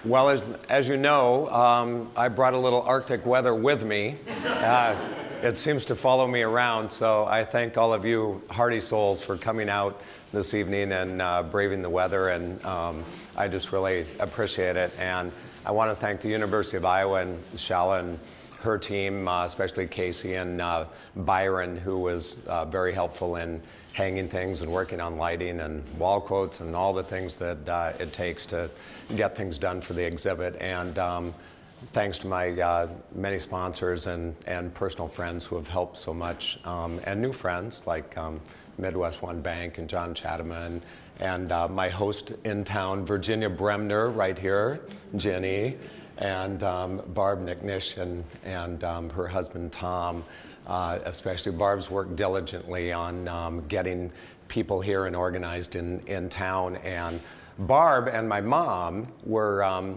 Well, as you know, I brought a little Arctic weather with me. It seems to follow me around, so I thank all of you hardy souls for coming out this evening and braving the weather, and I just really appreciate it. And I want to thank the University of Iowa and Shala and her team, especially Casey and Byron, who was very helpful in hanging things and working on lighting and wall quotes and all the things that it takes to get things done for the exhibit. And thanks to my many sponsors and personal friends who have helped so much, and new friends like Midwest One Bank and John Chatterman, and my host in town, Virginia Bremner, right here, Jenny, and Barb Nicknish and her husband Tom. Especially Barb's worked diligently on getting people here and organized in town. And Barb and my mom were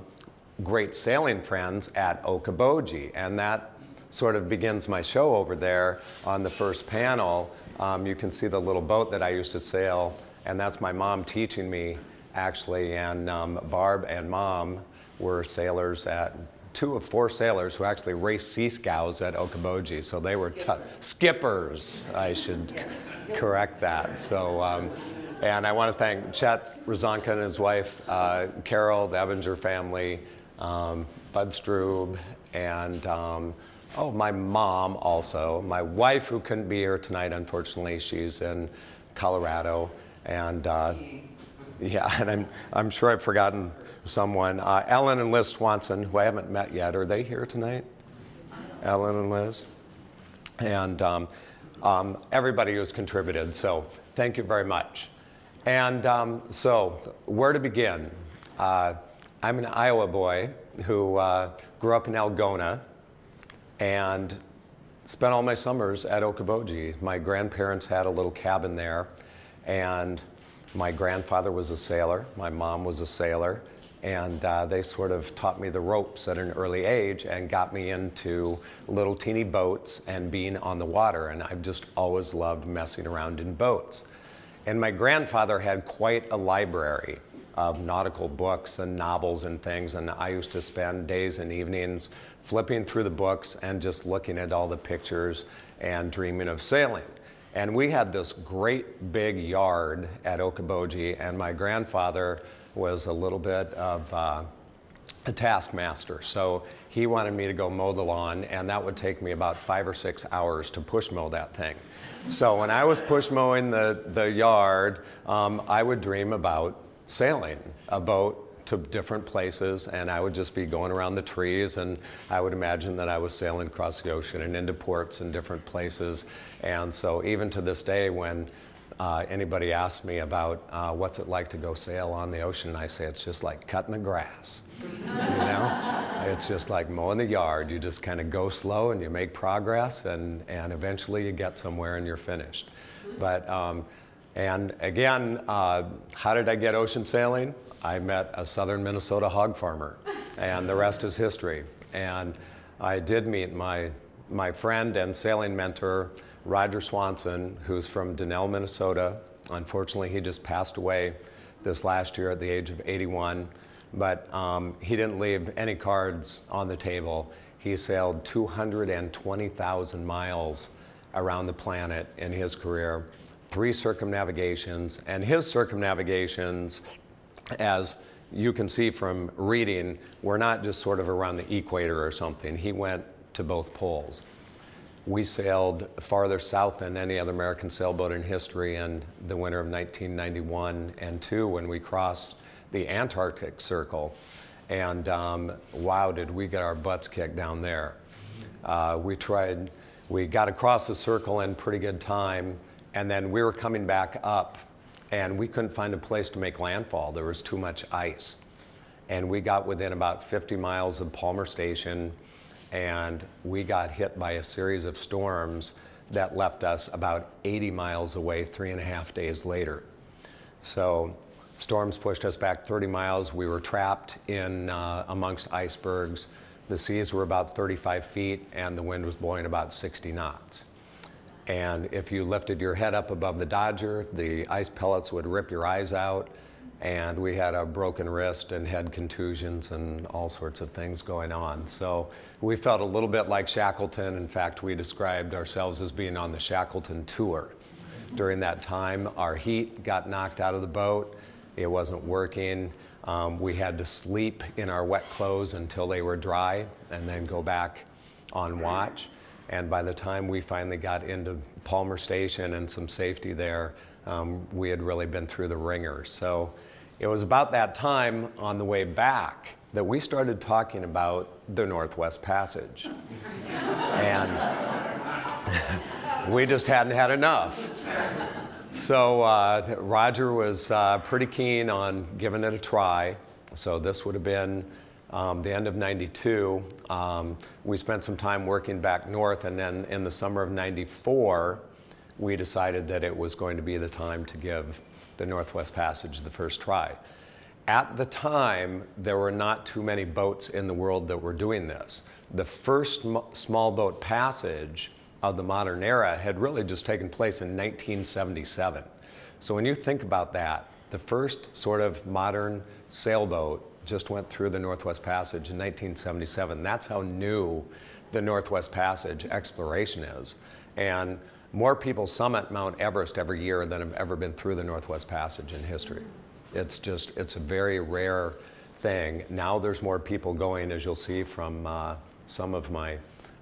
great sailing friends at Okoboji, and that sort of begins my show over there on the first panel. You can see the little boat that I used to sail, and that's my mom teaching me, actually. And Barb and Mom were sailors at, 2 of 4 sailors who actually raced sea scows at Okoboji. So they were skippers, I should correct that. So, and I want to thank Chet Rozanka and his wife, Carol, the Evinger family, Bud Strube, and oh, my mom also. My wife, who couldn't be here tonight, unfortunately, she's in Colorado. And yeah, and I'm sure I've forgotten someone. Ellen and Liz Swanson, who I haven't met yet. Are they here tonight? Ellen and Liz? And everybody who's contributed, so thank you very much. And so, where to begin? I'm an Iowa boy who grew up in Algona and spent all my summers at Okoboji. My grandparents had a little cabin there, and my grandfather was a sailor, my mom was a sailor, and they sort of taught me the ropes at an early age and got me into little teeny boats and being on the water. And I've just always loved messing around in boats. And my grandfather had quite a library of nautical books and novels and things. And I used to spend days and evenings flipping through the books and just looking at all the pictures and dreaming of sailing. And we had this great big yard at Okoboji, and my grandfather was a little bit of a taskmaster. So he wanted me to go mow the lawn, and that would take me about 5 or 6 hours to push mow that thing. So when I was push mowing the yard, I would dream about sailing a boat to different places, and I would just be going around the trees, and I would imagine that I was sailing across the ocean and into ports in different places. And so even to this day, when anybody asks me about what's it like to go sail on the ocean, I say it's just like cutting the grass. You know, it's just like mowing the yard. You just kind of go slow and you make progress, and eventually you get somewhere and you're finished. But and again, how did I get ocean sailing? I met a southern Minnesota hog farmer, and the rest is history. And I did meet my friend and sailing mentor, Roger Swanson, who's from Donnell, Minnesota. Unfortunately, he just passed away this last year at the age of 81. But he didn't leave any cards on the table. He sailed 220,000 miles around the planet in his career, 3 circumnavigations. And his circumnavigations, as you can see from reading, were not just sort of around the equator or something. He went to both poles. We sailed farther south than any other American sailboat in history in the winter of 1991 and 2 when we crossed the Antarctic Circle. And wow, did we get our butts kicked down there. We got across the circle in pretty good time, and then we were coming back up, and we couldn't find a place to make landfall. There was too much ice. And we got within about 50 miles of Palmer Station, and we got hit by a series of storms that left us about 80 miles away 3.5 days later. So storms pushed us back 30 miles. We were trapped in amongst icebergs. The seas were about 35 feet, and the wind was blowing about 60 knots. And if you lifted your head up above the Dodger, the ice pellets would rip your eyes out. and we had a broken wrist and head contusions and all sorts of things going on. So we felt a little bit like Shackleton. In fact, we described ourselves as being on the Shackleton tour. During that time, our heat got knocked out of the boat. It wasn't working. We had to sleep in our wet clothes until they were dry and then go back on watch. And by the time we finally got into Palmer Station and some safety there, we had really been through the ringer. So it was about that time on the way back that we started talking about the Northwest Passage. And we just hadn't had enough. So Roger was pretty keen on giving it a try. So this would have been the end of '92. We spent some time working back north, and then in the summer of '94, we decided that it was going to be the time to give the Northwest Passage the first try. At the time, there were not too many boats in the world that were doing this. The first small boat passage of the modern era had really just taken place in 1977. So when you think about that, the first sort of modern sailboat just went through the Northwest Passage in 1977. That's how new the Northwest Passage exploration is. And more people summit Mount Everest every year than have ever been through the Northwest Passage in history. It's a very rare thing. Now there's more people going, as you'll see from some of my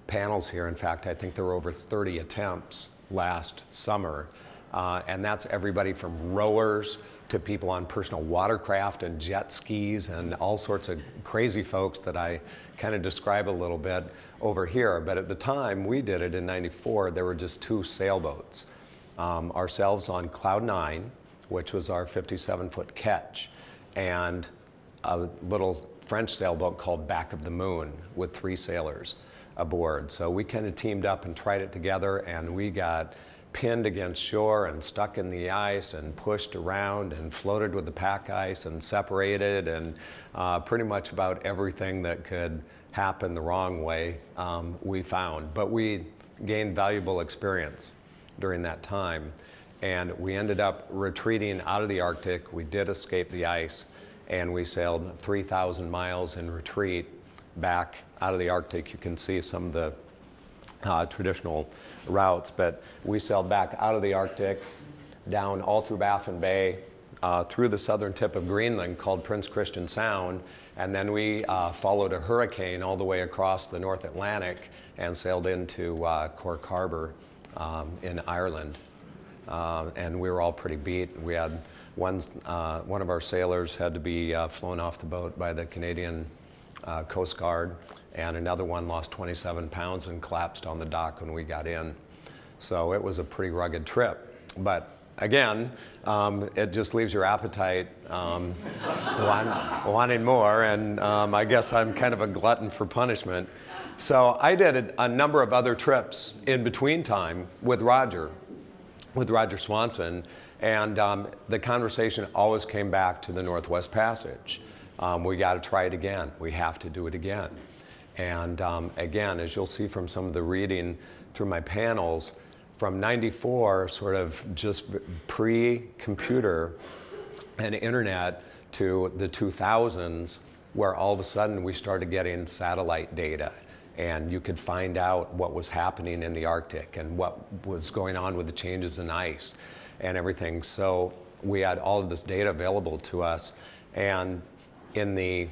panels here. In fact, I think there were over 30 attempts last summer. And that's everybody from rowers to people on personal watercraft and jet skis and all sorts of crazy folks that I kind of describe a little bit over here. But at the time we did it in '94, there were just 2 sailboats. Ourselves on Cloud 9, which was our 57-foot ketch, and a little French sailboat called Back of the Moon with 3 sailors aboard. So we kind of teamed up and tried it together, and we got pinned against shore and stuck in the ice and pushed around and floated with the pack ice and separated, and pretty much about everything that could happen the wrong way we found. But we gained valuable experience during that time, and we ended up retreating out of the Arctic. We did escape the ice, and we sailed 3,000 miles in retreat back out of the Arctic. You can see some of the traditional routes, but we sailed back out of the Arctic, down all through Baffin Bay, through the southern tip of Greenland called Prince Christian Sound, and then we followed a hurricane all the way across the North Atlantic and sailed into Cork Harbor in Ireland. And we were all pretty beat. We had one of our sailors had to be flown off the boat by the Canadian Coast Guard, and another one lost 27 pounds and collapsed on the dock when we got in. So it was a pretty rugged trip. But again, it just leaves your appetite wanting more, and I guess I'm kind of a glutton for punishment. So I did a number of other trips in between time with Roger Swanson, and the conversation always came back to the Northwest Passage. We got to try it again. We have to do it again. And again, as you'll see from some of the reading through my panels, from '94, sort of just pre-computer and internet, to the 2000s, where all of a sudden we started getting satellite data, and you could find out what was happening in the Arctic and what was going on with the changes in ice and everything. So we had all of this data available to us, and in the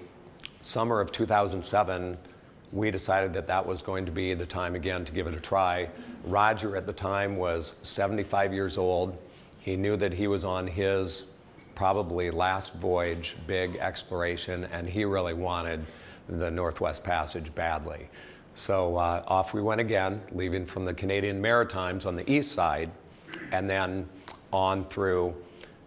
summer of 2007, we decided that that was going to be the time again to give it a try. Roger at the time was 75 years old. He knew that he was on his probably last voyage, big exploration, and he really wanted the Northwest Passage badly. So off we went again, leaving from the Canadian Maritimes on the east side, and then on through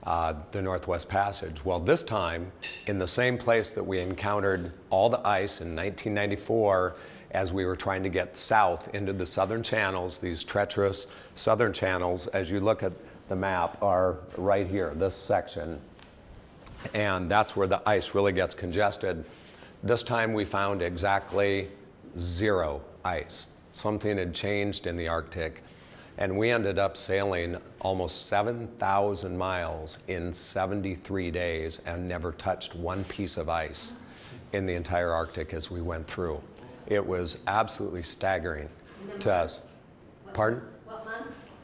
the Northwest Passage. Well, this time, in the same place that we encountered all the ice in 1994, as we were trying to get south into the southern channels, these treacherous southern channels, as you look at the map, are right here, this section. And that's where the ice really gets congested. This time we found exactly 0 ice. Something had changed in the Arctic. And we ended up sailing almost 7,000 miles in 73 days and never touched one piece of ice in the entire Arctic as we went through. It was absolutely staggering to us. Pardon? What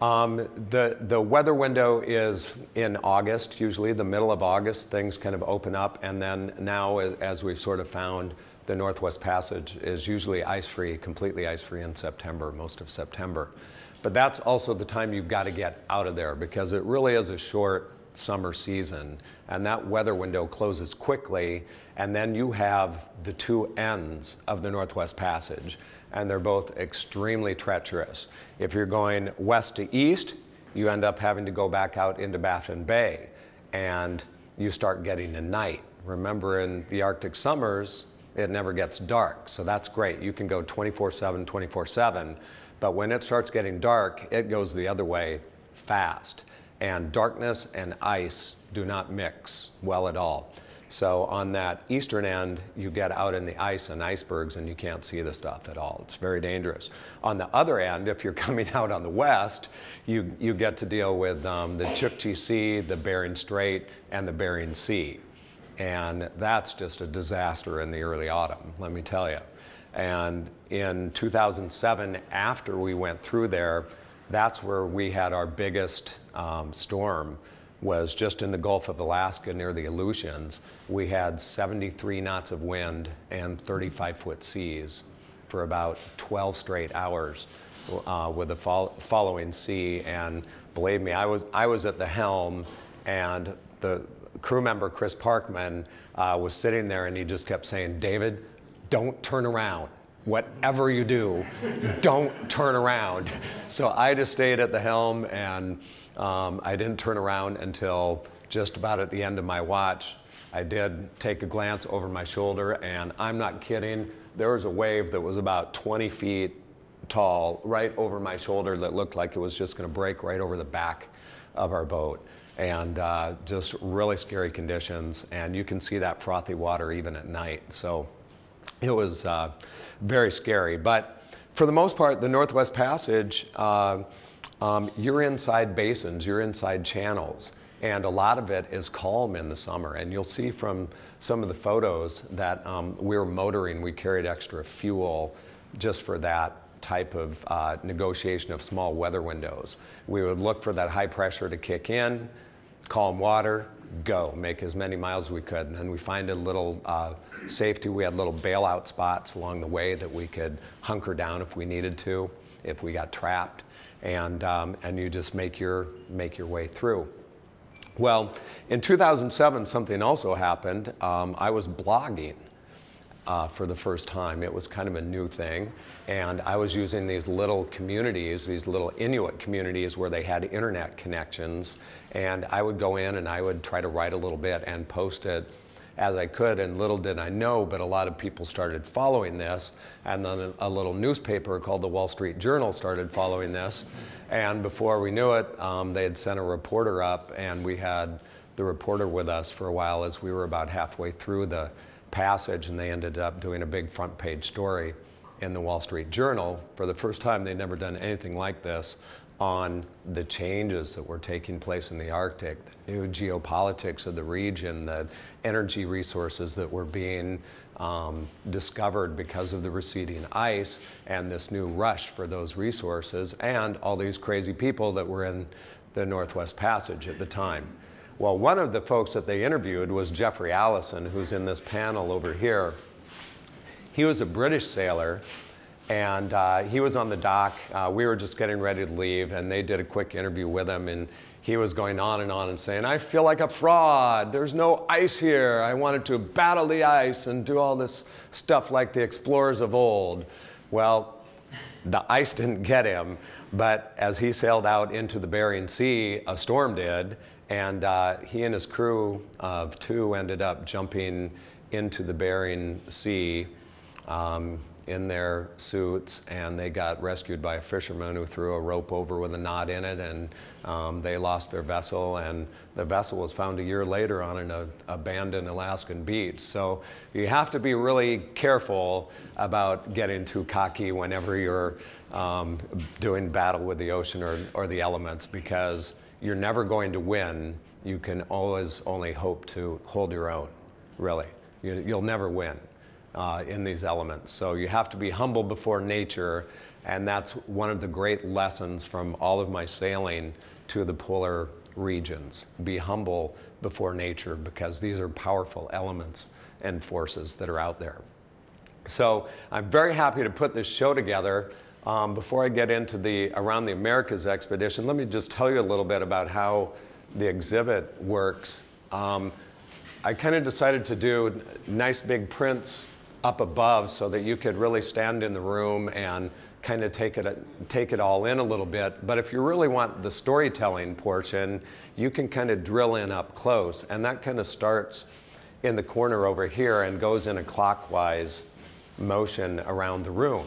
month? The weather window is in August, usually the middle of August, things kind of open up, and then now, as we've sort of found, the Northwest Passage is usually ice-free, completely ice-free in September, most of September. But that's also the time you've got to get out of there, because it really is a short summer season, and that weather window closes quickly, and then you have the two ends of the Northwest Passage, and they're both extremely treacherous. If you're going west to east, you end up having to go back out into Baffin Bay, and you start getting to night. Remember, in the Arctic summers, it never gets dark, so that's great. You can go 24/7, 24/7, but when it starts getting dark, it goes the other way fast. And darkness and ice do not mix well at all. So on that eastern end, you get out in the ice and icebergs and you can't see the stuff at all. It's very dangerous. On the other end, if you're coming out on the west, you get to deal with the Chukchi Sea, the Bering Strait, and the Bering Sea. And that's just a disaster in the early autumn, let me tell you. And in 2007, after we went through there, that's where we had our biggest storm, was just in the Gulf of Alaska near the Aleutians. We had 73 knots of wind and 35-foot seas for about 12 straight hours with the following sea. And believe me, I was at the helm, and the crew member, Chris Parkman, was sitting there, and he just kept saying, "David, don't turn around. Whatever you do, don't turn around." So I just stayed at the helm, and I didn't turn around until just about at the end of my watch. I did take a glance over my shoulder, and I'm not kidding, there was a wave that was about 20 feet tall right over my shoulder that looked like it was just going to break right over the back of our boat. And just really scary conditions, and you can see that frothy water even at night. So it was very scary. But for the most part, the Northwest Passage, you're inside basins, you're inside channels, and a lot of it is calm in the summer. And you'll see from some of the photos that we were motoring, we carried extra fuel just for that type of negotiation of small weather windows. We would look for that high pressure to kick in, calm water, go, make as many miles as we could. And then we find a little safety. We had little bailout spots along the way that we could hunker down if we needed to, if we got trapped. And you just make your way through. Well, in 2007, something also happened. I was blogging for the first time. It was kind of a new thing. And I was using these little communities, these little Inuit communities where they had internet connections. And I would go in and I would try to write a little bit and post it as I could. And little did I know, but a lot of people started following this. And then a little newspaper called the Wall Street Journal started following this. And before we knew it, they had sent a reporter up, and we had the reporter with us for a while as we were about halfway through the passage, and they ended up doing a big front page story in the Wall Street Journal. For the first time, they'd never done anything like this on the changes that were taking place in the Arctic, the new geopolitics of the region, the energy resources that were being discovered because of the receding ice, and this new rush for those resources, and all these crazy people that were in the Northwest Passage at the time. Well, one of the folks that they interviewed was Jeffrey Allison, who's in this panel over here. He was a British sailor, and he was on the dock. We were just getting ready to leave, and they did a quick interview with him, and he was going on and saying, "I feel like a fraud. There's no ice here. I wanted to battle the ice and do all this stuff like the explorers of old." Well, the ice didn't get him, but as he sailed out into the Bering Sea, a storm did, and he and his crew of 2 ended up jumping into the Bering Sea in their suits, and they got rescued by a fisherman who threw a rope over with a knot in it, and they lost their vessel, and the vessel was found a year later on an abandoned Alaskan beach. So you have to be really careful about getting too cocky whenever you're doing battle with the ocean or the elements, because you're never going to win. You can always only hope to hold your own, really. You'll never win in these elements. So you have to be humble before nature, and that's one of the great lessons from all of my sailing to the polar regions. Be humble before nature, because these are powerful elements and forces that are out there. So I'm very happy to put this show together. Before I get into the Around the Americas expedition, let me just tell you a little bit about how the exhibit works. I kind of decided to do nice big prints up above so that you could really stand in the room and kind of take it all in a little bit. But if you really want the storytelling portion, you can kind of drill in up close. And that kind of starts in the corner over here and goes in a clockwise motion around the room.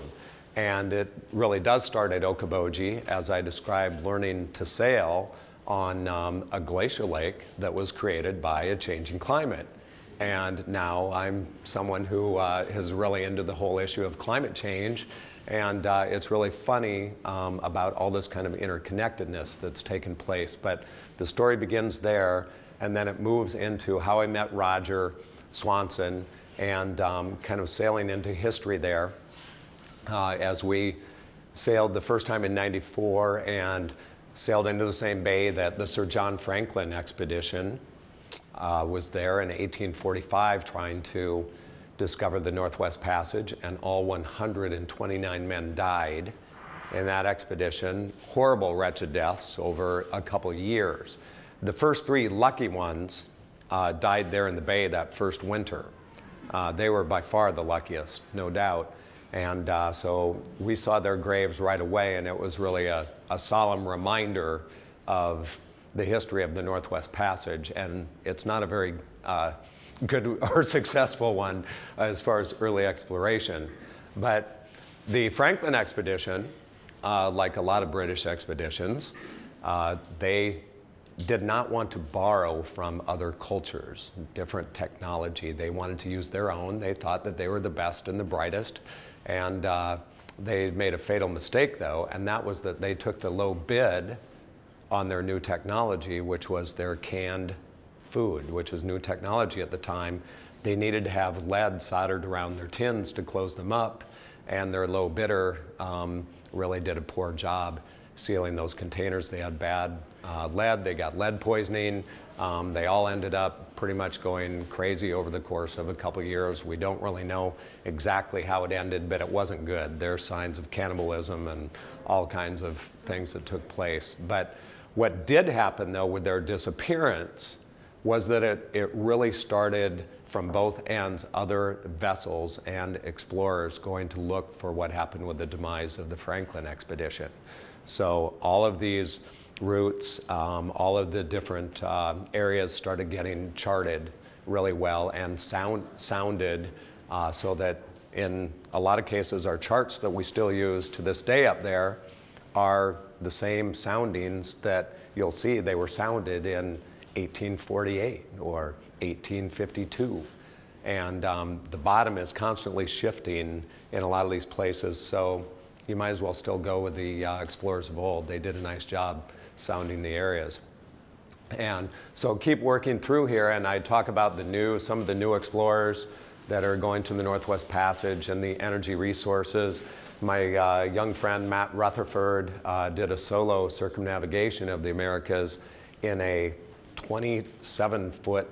And it really does start at Okoboji, as I described, learning to sail on a glacial lake that was created by a changing climate. And now I'm someone who is really into the whole issue of climate change. And it's really funny about all this kind of interconnectedness that's taken place. But the story begins there, and then it moves into how I met Roger Swanson, and kind of sailing into history there as we sailed the first time in '94 and sailed into the same bay that the Sir John Franklin expedition was there in 1845 trying to discover the Northwest Passage, and all 129 men died in that expedition. Horrible, wretched deaths over a couple years. The first 3 lucky ones died there in the bay that first winter. They were by far the luckiest, no doubt. And so we saw their graves right away, and it was really a solemn reminder of the history of the Northwest Passage. And it's not a very good or successful one as far as early exploration. But the Franklin expedition, like a lot of British expeditions, they did not want to borrow from other cultures, different technology. They wanted to use their own. They thought that they were the best and the brightest. And they made a fatal mistake, though, and that was that they took the low bid on their new technology, which was their canned food, which was new technology at the time. They needed to have lead soldered around their tins to close them up, and their low bidder really did a poor job sealing those containers. They had bad lead, they got lead poisoning. They all ended up pretty much going crazy over the course of a couple years. We don't really know exactly how it ended, but it wasn't good. There are signs of cannibalism and all kinds of things that took place. But what did happen, though, with their disappearance was that it really started from both ends, other vessels and explorers going to look for what happened with the demise of the Franklin expedition. So all of these routes, all of the different areas started getting charted really well and sounded so that in a lot of cases our charts that we still use to this day up there are the same soundings that you'll see they were sounded in 1848 or 1852. And the bottom is constantly shifting in a lot of these places, so you might as well still go with the explorers of old. They did a nice job sounding the areas. And so keep working through here, and I talk about some of the new explorers that are going to the Northwest Passage and the energy resources. My young friend Matt Rutherford did a solo circumnavigation of the Americas in a 27-foot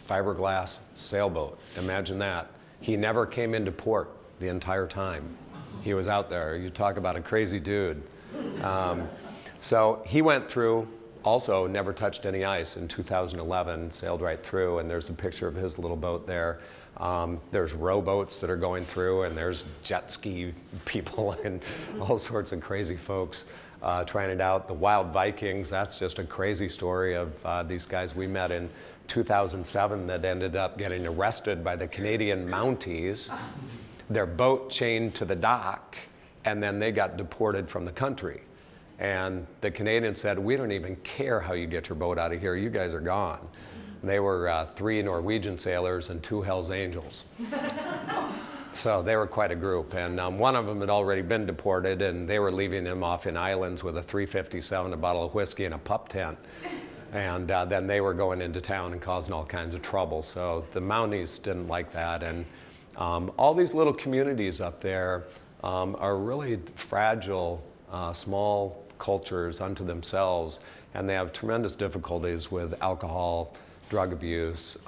fiberglass sailboat. Imagine that. He never came into port the entire time he was out there. You talk about a crazy dude. So he went through, also never touched any ice in 2011, sailed right through, and there's a picture of his little boat there. There's rowboats that are going through, and there's jet ski people and all sorts of crazy folks trying it out. The Wild Vikings, that's just a crazy story of these guys we met in 2007 that ended up getting arrested by the Canadian Mounties. their boat chained to the dock, and then they got deported from the country. And the Canadians said, we don't even care how you get your boat out of here, you guys are gone. They were 3 Norwegian sailors and 2 Hells Angels. So they were quite a group, and one of them had already been deported, and they were leaving him off in islands with a .357, a bottle of whiskey, and a pup tent. And then they were going into town and causing all kinds of trouble. So the Mounties didn't like that, and all these little communities up there are really fragile, small cultures unto themselves, and they have tremendous difficulties with alcohol, drug abuse,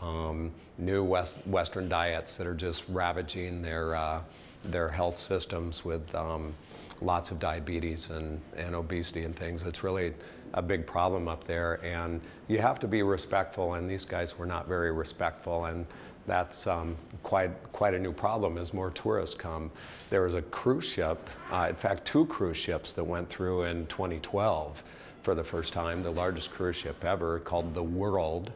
new Western diets that are just ravaging their health systems with lots of diabetes and obesity and things. It's really a big problem up there, and you have to be respectful, and these guys were not very respectful, and that's quite a new problem as more tourists come. There was a cruise ship, in fact 2 cruise ships that went through in 2012 for the first time, the largest cruise ship ever, called the World,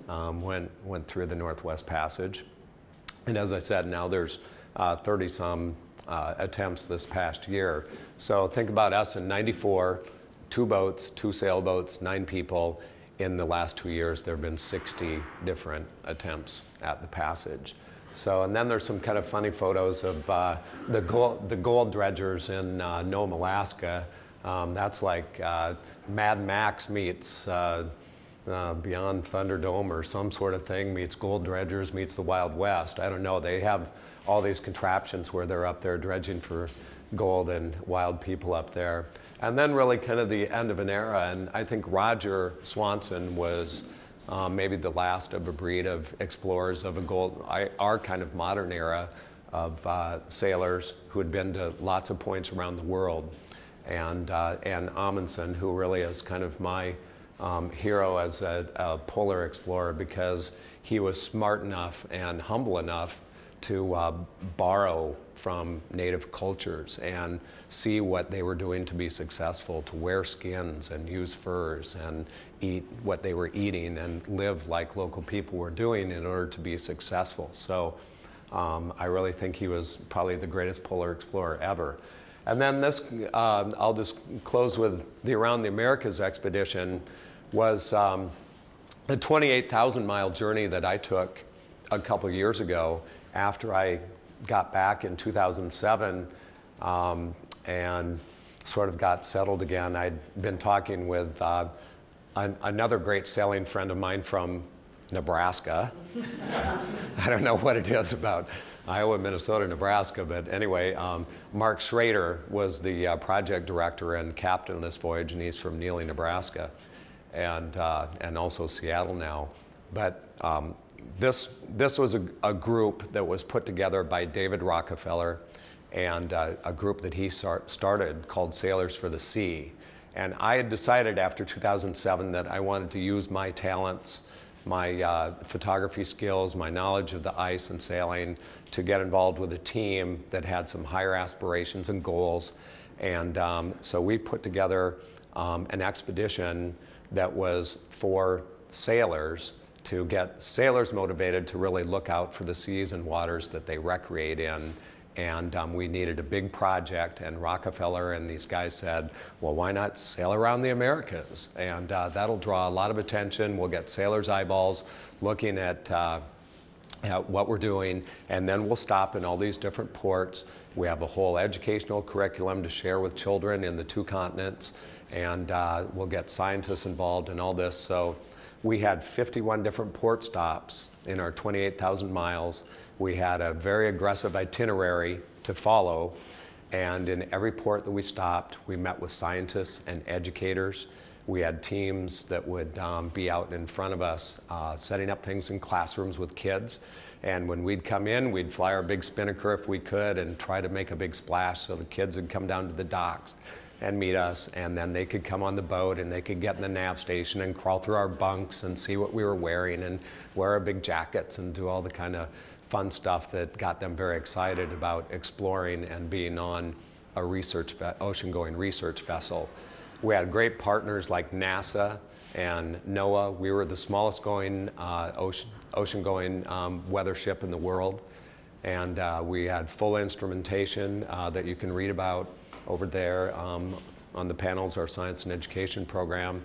went through the Northwest Passage. And as I said, now there's 30-some attempts this past year. So think about us in '94, 2 boats, 2 sailboats, 9 people. In the last 2 years, there have been 60 different attempts at the passage. So, and then there's some kind of funny photos of the gold dredgers in Nome, Alaska. That's like Mad Max meets Beyond Thunderdome or some sort of thing, meets gold dredgers, meets the Wild West. I don't know, they have all these contraptions where they're up there dredging for gold and wild people up there. And then really kind of the end of an era, and I think Roger Swanson was maybe the last of a breed of explorers of our kind of modern era of sailors who had been to lots of points around the world. And Amundsen, who really is kind of my hero as a polar explorer, because he was smart enough and humble enough to borrow from native cultures and see what they were doing to be successful, to wear skins and use furs and eat what they were eating and live like local people were doing in order to be successful. So I really think he was probably the greatest polar explorer ever. And then this, I'll just close with the Around the Americas expedition, was a 28,000-mile journey that I took a couple of years ago after I got back in 2007 and sort of got settled again. I'd been talking with another great sailing friend of mine from Nebraska. I don't know what it is about Iowa, Minnesota, Nebraska, but anyway, Mark Schrader was the project director and captain of this voyage, and he's from Neely, Nebraska, and also Seattle now. But this was a group that was put together by David Rockefeller and a group that he started called Sailors for the Sea. And I had decided after 2007 that I wanted to use my talents, my photography skills, my knowledge of the ice and sailing to get involved with a team that had some higher aspirations and goals. And so we put together an expedition that was for sailors, to get sailors motivated to really look out for the seas and waters that they recreate in. And we needed a big project, and Rockefeller and these guys said, well, why not sail around the Americas? And that'll draw a lot of attention. We'll get sailors' eyeballs looking at what we're doing, and then we'll stop in all these different ports. We have a whole educational curriculum to share with children in the 2 continents, and we'll get scientists involved in all this. So we had 51 different port stops in our 28,000 miles. We had a very aggressive itinerary to follow, and in every port that we stopped, we met with scientists and educators. We had teams that would be out in front of us, setting up things in classrooms with kids. And when we'd come in, we'd fly our big spinnaker if we could and try to make a big splash so the kids would come down to the docks and meet us, and then they could come on the boat and they could get in the nav station and crawl through our bunks and see what we were wearing and wear our big jackets and do all the kind of fun stuff that got them very excited about exploring and being on a ocean-going research vessel. We had great partners like NASA and NOAA. We were the smallest going ocean-going weather ship in the world. And we had full instrumentation that you can read about over there on the panels, our science and education program.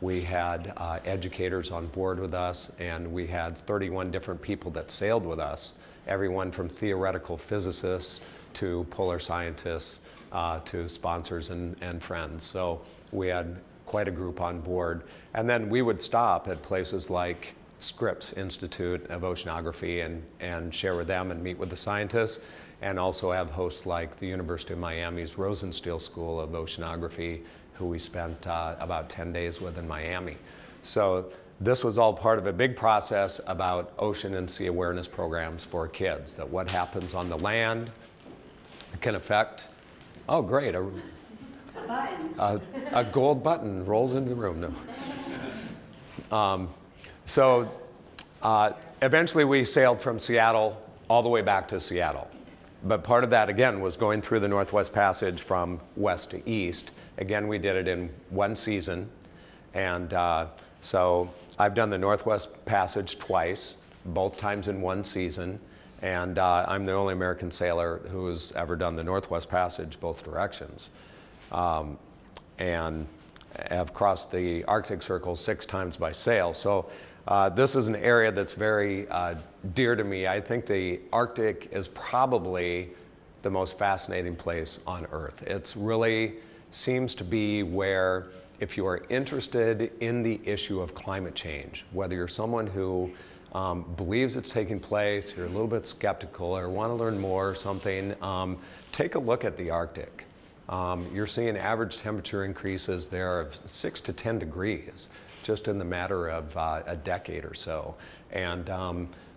We had educators on board with us, and we had 31 different people that sailed with us, everyone from theoretical physicists to polar scientists to sponsors and friends. So we had quite a group on board. And then we would stop at places like Scripps Institute of Oceanography and share with them and meet with the scientists, and also have hosts like the University of Miami's Rosenstiel School of Oceanography, who we spent about 10 days with in Miami. So this was all part of a big process about ocean and sea awareness programs for kids, that what happens on the land can affect, oh great, a gold button rolls into the room. No. Eventually we sailed from Seattle all the way back to Seattle. But part of that, again, was going through the Northwest Passage from west to east. Again, we did it in one season. And so I've done the Northwest Passage twice, both times in one season. And I'm the only American sailor who's ever done the Northwest Passage both directions. And have crossed the Arctic Circle 6 times by sail. So this is an area that's very dear to me. I think the Arctic is probably the most fascinating place on Earth. It's really seems to be where, if you are interested in the issue of climate change, whether you're someone who believes it's taking place, you're a little bit skeptical or want to learn more or something, take a look at the Arctic. You're seeing average temperature increases there of 6 to 10 degrees just in the matter of a decade or so. And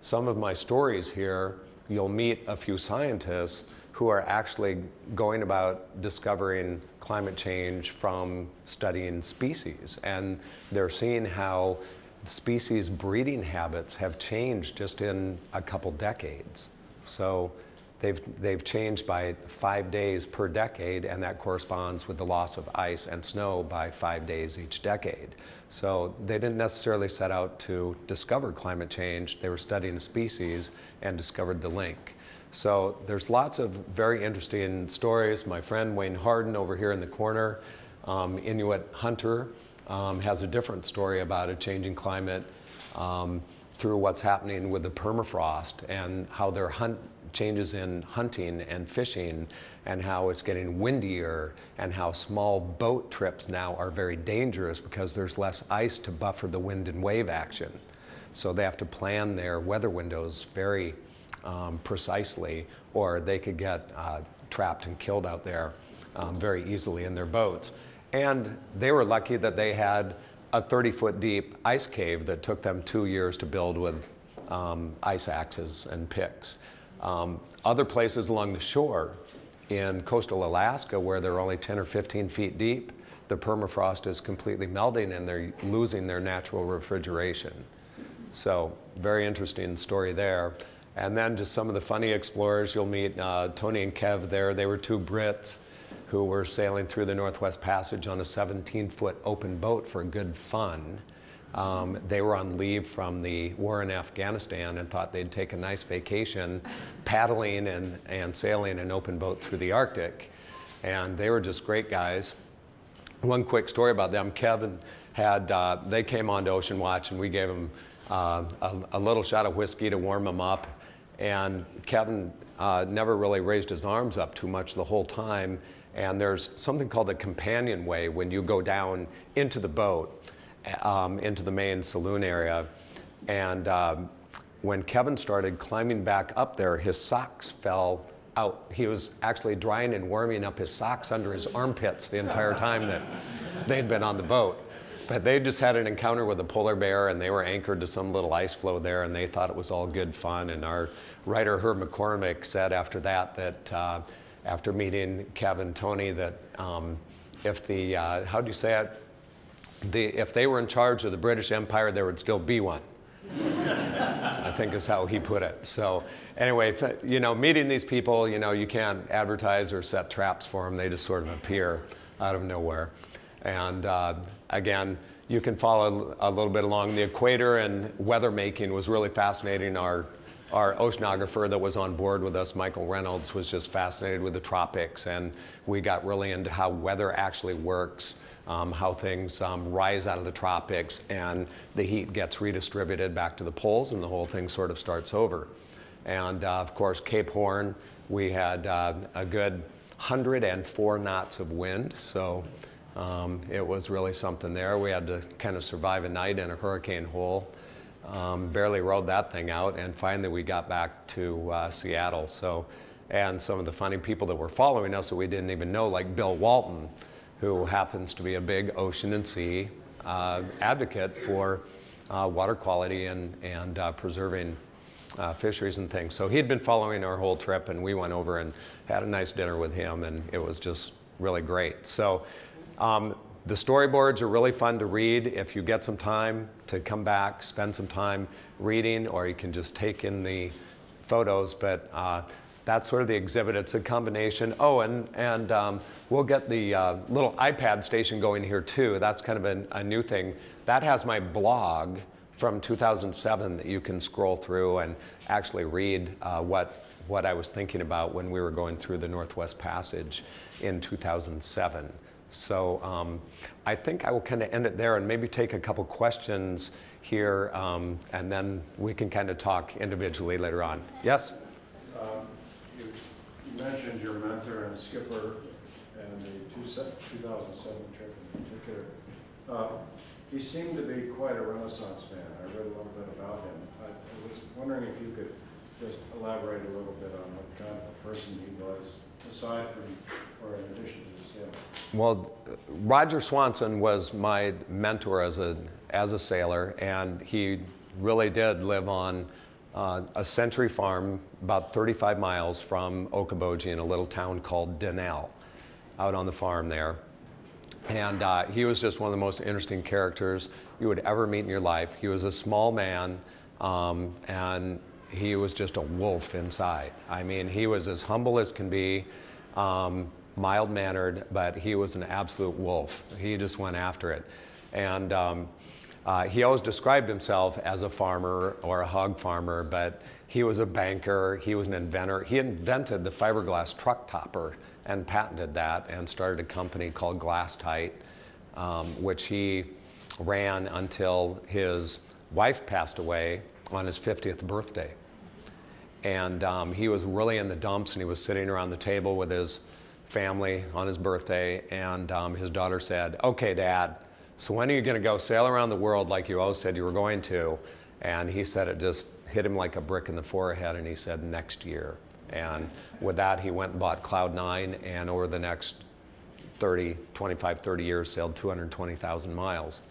some of my stories here, you'll meet a few scientists who are actually going about discovering climate change from studying species. And they're seeing how species breeding habits have changed just in a couple decades. So they've changed by 5 days per decade, and that corresponds with the loss of ice and snow by 5 days each decade. So they didn't necessarily set out to discover climate change. They were studying a species and discovered the link. So there's lots of very interesting stories. My friend Wayne Harden over here in the corner, Inuit hunter, has a different story about a changing climate through what's happening with the permafrost and how their changes in hunting and fishing, and how it's getting windier, and how small boat trips now are very dangerous because there's less ice to buffer the wind and wave action. So they have to plan their weather windows very precisely, or they could get trapped and killed out there very easily in their boats. And they were lucky that they had a 30-foot deep ice cave that took them 2 years to build with ice axes and picks. Other places along the shore in coastal Alaska, where they're only 10 or 15 feet deep, the permafrost is completely melting and they're losing their natural refrigeration. So very interesting story there. And then just some of the funny explorers, you'll meet Tony and Kev there. They were 2 Brits who were sailing through the Northwest Passage on a 17-foot open boat for good fun. They were on leave from the war in Afghanistan and thought they'd take a nice vacation paddling and sailing an open boat through the Arctic. And they were just great guys. One quick story about them, Kevin had, they came on to Ocean Watch and we gave them a little shot of whiskey to warm them up. And Kevin never really raised his arms up too much the whole time. And there's something called the companionway when you go down into the boat, into the main saloon area. And when Kevin started climbing back up there, his socks fell out. He was actually drying and warming up his socks under his armpits the entire time that they'd been on the boat. But they just had an encounter with a polar bear, and they were anchored to some little ice floe there, and they thought it was all good fun. And our writer, Herb McCormick, said after that, after meeting Kevin and Tony, that if the, how do you say it? If they were in charge of the British Empire, there would still be one. I think is how he put it. So anyway, you know, meeting these people, you know, you can't advertise or set traps for them. They just sort of appear out of nowhere. And again, you can follow a little bit along the equator, and weather making was really fascinating. Our our oceanographer that was on board with us, Michael Reynolds, was just fascinated with the tropics, and we got really into how weather actually works, how things rise out of the tropics, and the heat gets redistributed back to the poles, and the whole thing sort of starts over. And of course, Cape Horn, we had a good 104 knots of wind, so it was really something there. We had to kind of survive a night in a hurricane hole. Barely rode that thing out, and finally we got back to Seattle. So, and some of the funny people that were following us that we didn't even know, like Bill Walton, who happens to be a big ocean and sea advocate for water quality and preserving fisheries and things. So he'd been following our whole trip, and we went over and had a nice dinner with him, and it was just really great. So the storyboards are really fun to read. If you get some time to come back, spend some time reading, or you can just take in the photos, but that's sort of the exhibit. It's a combination. Oh, and we'll get the little iPad station going here too. That's kind of a new thing. That has my blog from 2007 that you can scroll through and actually read what I was thinking about when we were going through the Northwest Passage in 2007. So I think I will kind of end it there and maybe take a couple questions here, and then we can kind of talk individually later on. Yes? You mentioned your mentor and skipper and the 2007 trip in particular. He seemed to be quite a Renaissance man. I read a little bit about him. I was wondering if you could just elaborate a little bit on what kind of a person he was, aside from, or in addition to the sailing. Well, Roger Swanson was my mentor as a sailor, and he really did live on a century farm about 35 miles from Okoboji in a little town called Denell, out on the farm there. And he was just one of the most interesting characters you would ever meet in your life. He was a small man, and he was just a wolf inside. I mean, he was as humble as can be, mild-mannered, but he was an absolute wolf. He just went after it. And he always described himself as a farmer or a hog farmer, but he was a banker, he was an inventor. He invented the fiberglass truck topper and patented that and started a company called Glass Tight, which he ran until his wife passed away on his 50th birthday. And he was really in the dumps, and he was sitting around the table with his family on his birthday, and his daughter said, "Okay, Dad, so when are you going to go sail around the world like you always said you were going to?" And he said it just hit him like a brick in the forehead, and he said, "Next year." And with that, he went and bought Cloud 9, and over the next 25, 30 years, sailed 220,000 miles.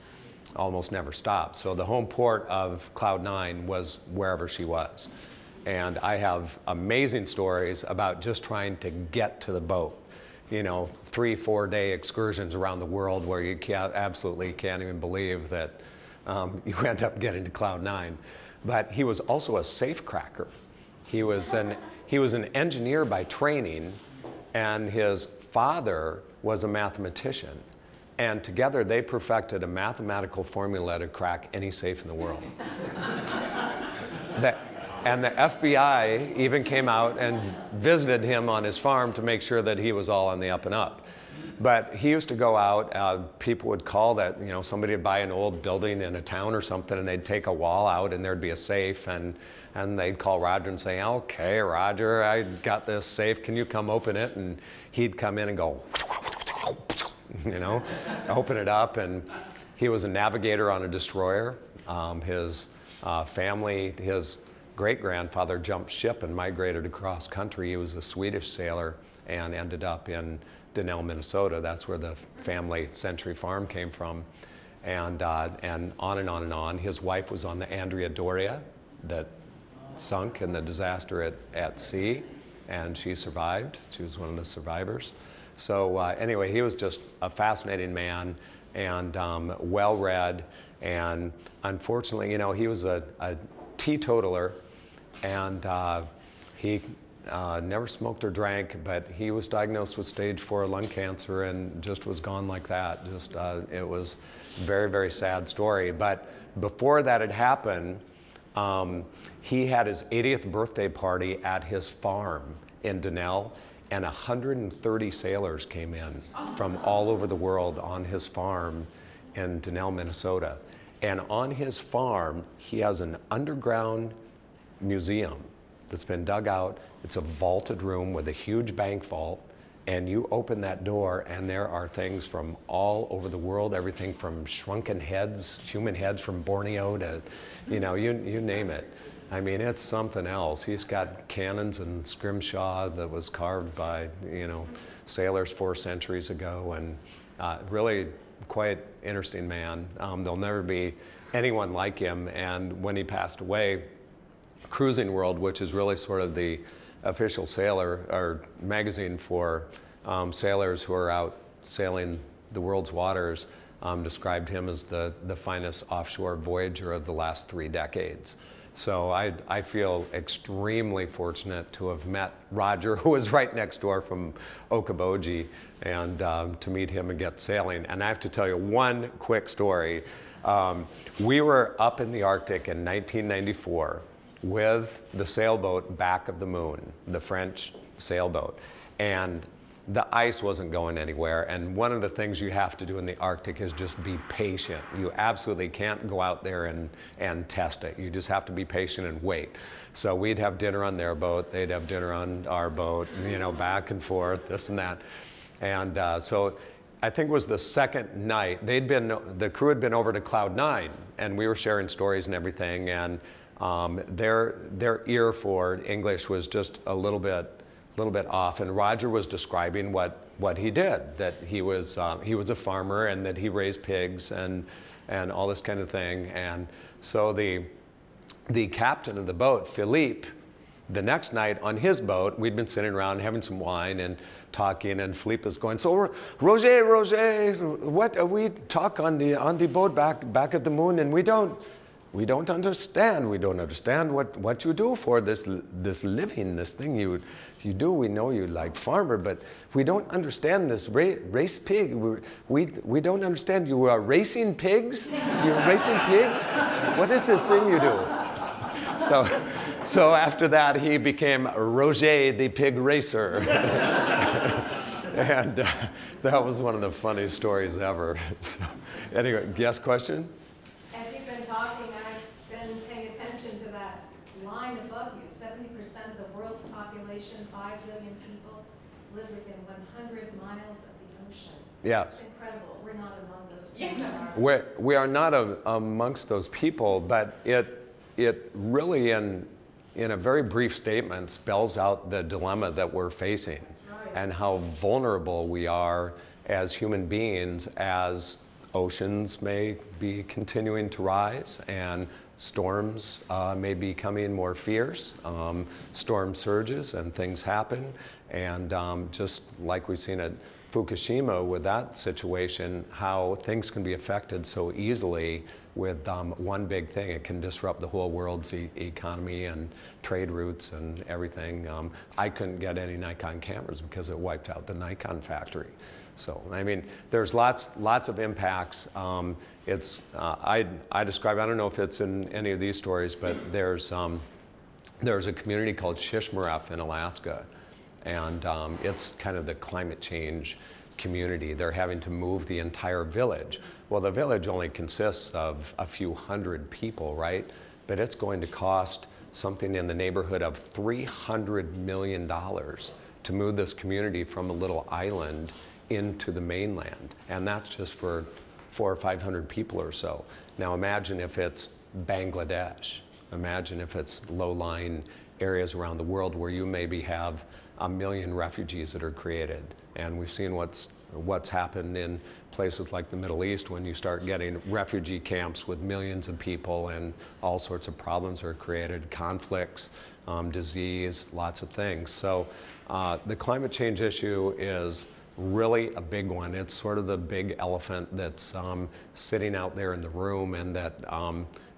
Almost never stopped. So the home port of Cloud 9 was wherever she was. And I have amazing stories about just trying to get to the boat. You know, 3-4 day excursions around the world where you absolutely can't even believe that you end up getting to Cloud 9. But he was also a safecracker. He was an engineer by training, and his father was a mathematician. And together they perfected a mathematical formula to crack any safe in the world. And the FBI even came out and visited him on his farm to make sure that he was all on the up and up. But he used to go out, people would call that, you know, somebody would buy an old building in a town or something, and they'd take a wall out and there'd be a safe, and they'd call Roger and say, "Okay, Roger, I got this safe, can you come open it?" And he'd come in and go, you know, open it up. And he was a navigator on a destroyer. His family, his great-grandfather jumped ship and migrated across country. He was a Swedish sailor and ended up in Denell, Minnesota. That's where the family Century Farm came from. And on and on and on. His wife was on the Andrea Doria that sunk in the disaster at sea, and she survived. She was one of the survivors. So anyway, he was just a fascinating man and well-read. And unfortunately, you know, he was a teetotaler, and he never smoked or drank, but he was diagnosed with stage 4 lung cancer and just was gone like that. Just it was a very, very sad story. But before that had happened, He had his 80th birthday party at his farm in Denell, and 130 sailors came in from all over the world on his farm in Denell, Minnesota. And on his farm, he has an underground museum that's been dug out. It's a vaulted room with a huge bank vault, and you open that door and there are things from all over the world, everything from shrunken heads, human heads from Borneo to, you name it. I mean, it's something else. He's got cannons and scrimshaw that was carved by, sailors 4 centuries ago, and really quite interesting man. There'll never be anyone like him, and when he passed away, Cruising World, which is really sort of the official sailor or magazine for sailors who are out sailing the world's waters, described him as the finest offshore voyager of the last 3 decades. So I feel extremely fortunate to have met Roger, who was right next door from Okoboji, and to meet him and get sailing. And I have to tell you one quick story. We were up in the Arctic in 1994 with the sailboat Back of the Moon, the French sailboat. And the ice wasn't going anywhere, and one of the things you have to do in the Arctic is just be patient. You absolutely can't go out there and test it. You just have to be patient and wait. So we'd have dinner on their boat, they'd have dinner on our boat, back and forth, this and that. And so I think it was the second night, the crew had been over to Cloud 9, and we were sharing stories and everything, and their ear for English was just a little bit off, and Roger was describing what he did, that he was a farmer and that he raised pigs and all this kind of thing. And so the captain of the boat, Philippe, the next night on his boat, we'd been sitting around having some wine and talking, and Philippe is going, "So Roger, what we talk on the boat back at the Moon, and we don't understand. We don't understand what you do for this living, this thing you do. We know you like farmer, but we don't understand this race pig. We don't understand. You are racing pigs? You're racing pigs? What is this thing you do?" So after that, he became Roger the Pig Racer. And that was one of the funniest stories ever. So, anyway, guess question? As you've been talking, I've been paying attention to that line above you. 70% of the world's population, 5 billion people, live within 100 miles of the ocean. Yes. It's incredible. We're not among those people. Yeah. We are not amongst those people, but it really, in a very brief statement, spells out the dilemma that we're facing. That's right. And how vulnerable we are as human beings as oceans may be continuing to rise and storms may be becoming more fierce. Storm surges and things happen. And just like we've seen at Fukushima with that situation, how things can be affected so easily with one big thing. It can disrupt the whole world's economy and trade routes and everything. I couldn't get any Nikon cameras because it wiped out the Nikon factory. So, I mean, there's lots of impacts. I describe, I don't know if it's in any of these stories, but there's a community called Shishmaref in Alaska, and it's kind of the climate change community. They're having to move the entire village. Well, the village only consists of a few hundred people, right? But it's going to cost something in the neighborhood of $300 million to move this community from a little island into the mainland. And that's just for 400 or 500 people or so. Now imagine if it's Bangladesh. Imagine if it's low-lying areas around the world where you maybe have 1 million refugees that are created. And we've seen what's happened in places like the Middle East when you start getting refugee camps with millions of people and all sorts of problems are created, conflicts, disease, lots of things. So the climate change issue is really a big one. It's sort of the big elephant that's sitting out there in the room, and that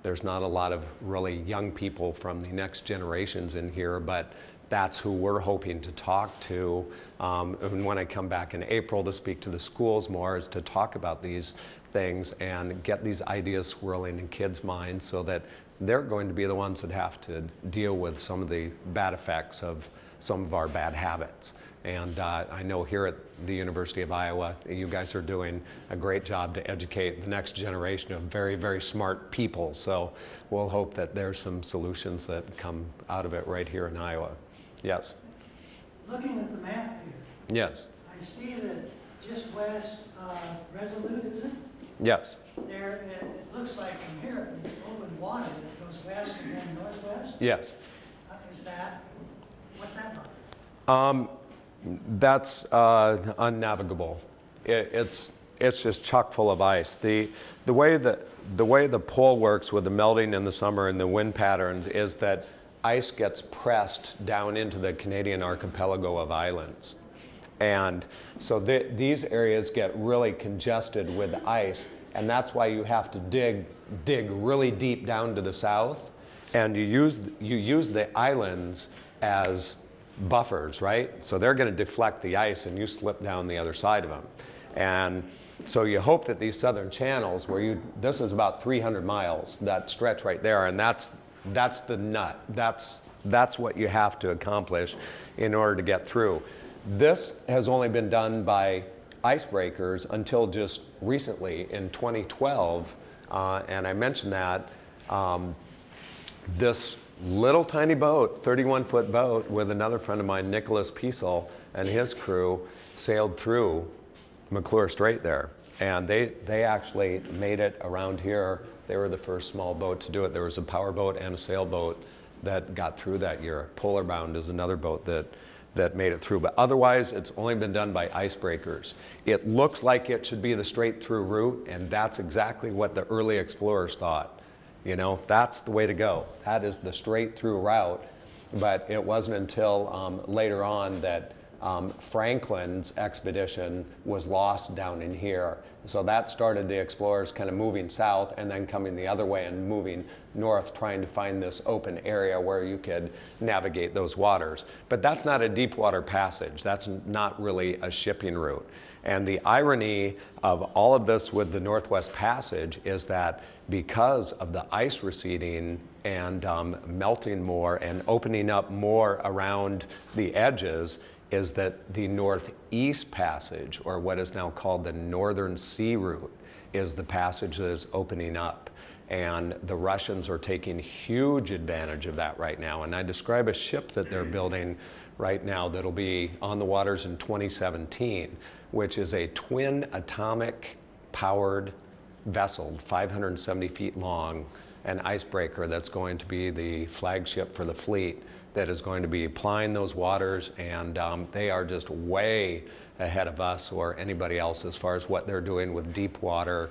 there's not a lot of really young people from the next generations in here, but that's who we're hoping to talk to. And when I come back in April to speak to the schools more, is to talk about these things and get these ideas swirling in kids' minds so that they're going to be the ones that have to deal with some of the bad effects of some of our bad habits. And I know here at the University of Iowa, you guys are doing a great job to educate the next generation of very, very smart people. So we'll hope that there's some solutions that come out of it right here in Iowa. Yes? Looking at the map here, Yes. I see that just west Resolute, is it? Yes. There, it looks like from here, it's open water that goes west and then northwest. Yes. Is that, what's that like? That's unnavigable. It's just chock full of ice. The way the pole works with the melting in the summer and the wind patterns is that ice gets pressed down into the Canadian archipelago of islands. And so these areas get really congested with ice, and that's why you have to dig really deep down to the south, and you use the islands as buffers, right? So they're going to deflect the ice and you slip down the other side of them. And so you hope that these southern channels this is about 300 miles, that stretch right there, and that's the nut. That's what you have to accomplish in order to get through. This has only been done by icebreakers until just recently in 2012, and I mentioned that this little tiny boat, 31-foot boat, with another friend of mine, Nicholas Piesel, and his crew sailed through McClure Strait there. And they actually made it around here. They were the first small boat to do it. There was a power boat and a sailboat that got through that year. Polar Bound is another boat that made it through. But otherwise, it's only been done by icebreakers. It looks like it should be the straight through route, and that's exactly what the early explorers thought. You know, that's the way to go. That is the straight through route. But it wasn't until later on that Franklin's expedition was lost down in here. So that started the explorers kind of moving south and then coming the other way and moving north, trying to find this open area where you could navigate those waters. But that's not a deep water passage. That's not really a shipping route. And the irony of all of this with the Northwest Passage is that because of the ice receding and melting more and opening up more around the edges, is that the Northeast Passage, or what is now called the Northern Sea Route, is the passage that is opening up. And the Russians are taking huge advantage of that right now. And I describe a ship that they're building right now that'll be on the waters in 2017, which is a twin atomic powered vessel, 570 feet long, an icebreaker that's going to be the flagship for the fleet that is going to be applying those waters, and they are just way ahead of us or anybody else as far as what they're doing with deep water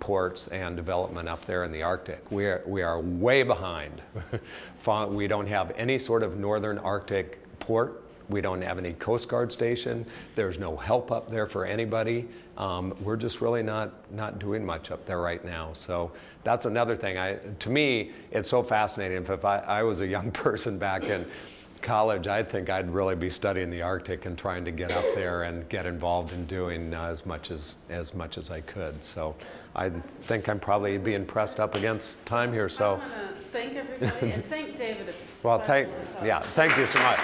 ports and development up there in the Arctic. We are way behind. We don't have any sort of northern Arctic port. We don't have any Coast Guard station. There's no help up there for anybody. We're just really not doing much up there right now. So that's another thing. To me, it's so fascinating. If I was a young person back in college, I think I'd really be studying the Arctic and trying to get up there and get involved in doing as much as I could. So I think I'm probably being pressed up against time here. So I want to thank everybody and thank David. Well, thank you so much.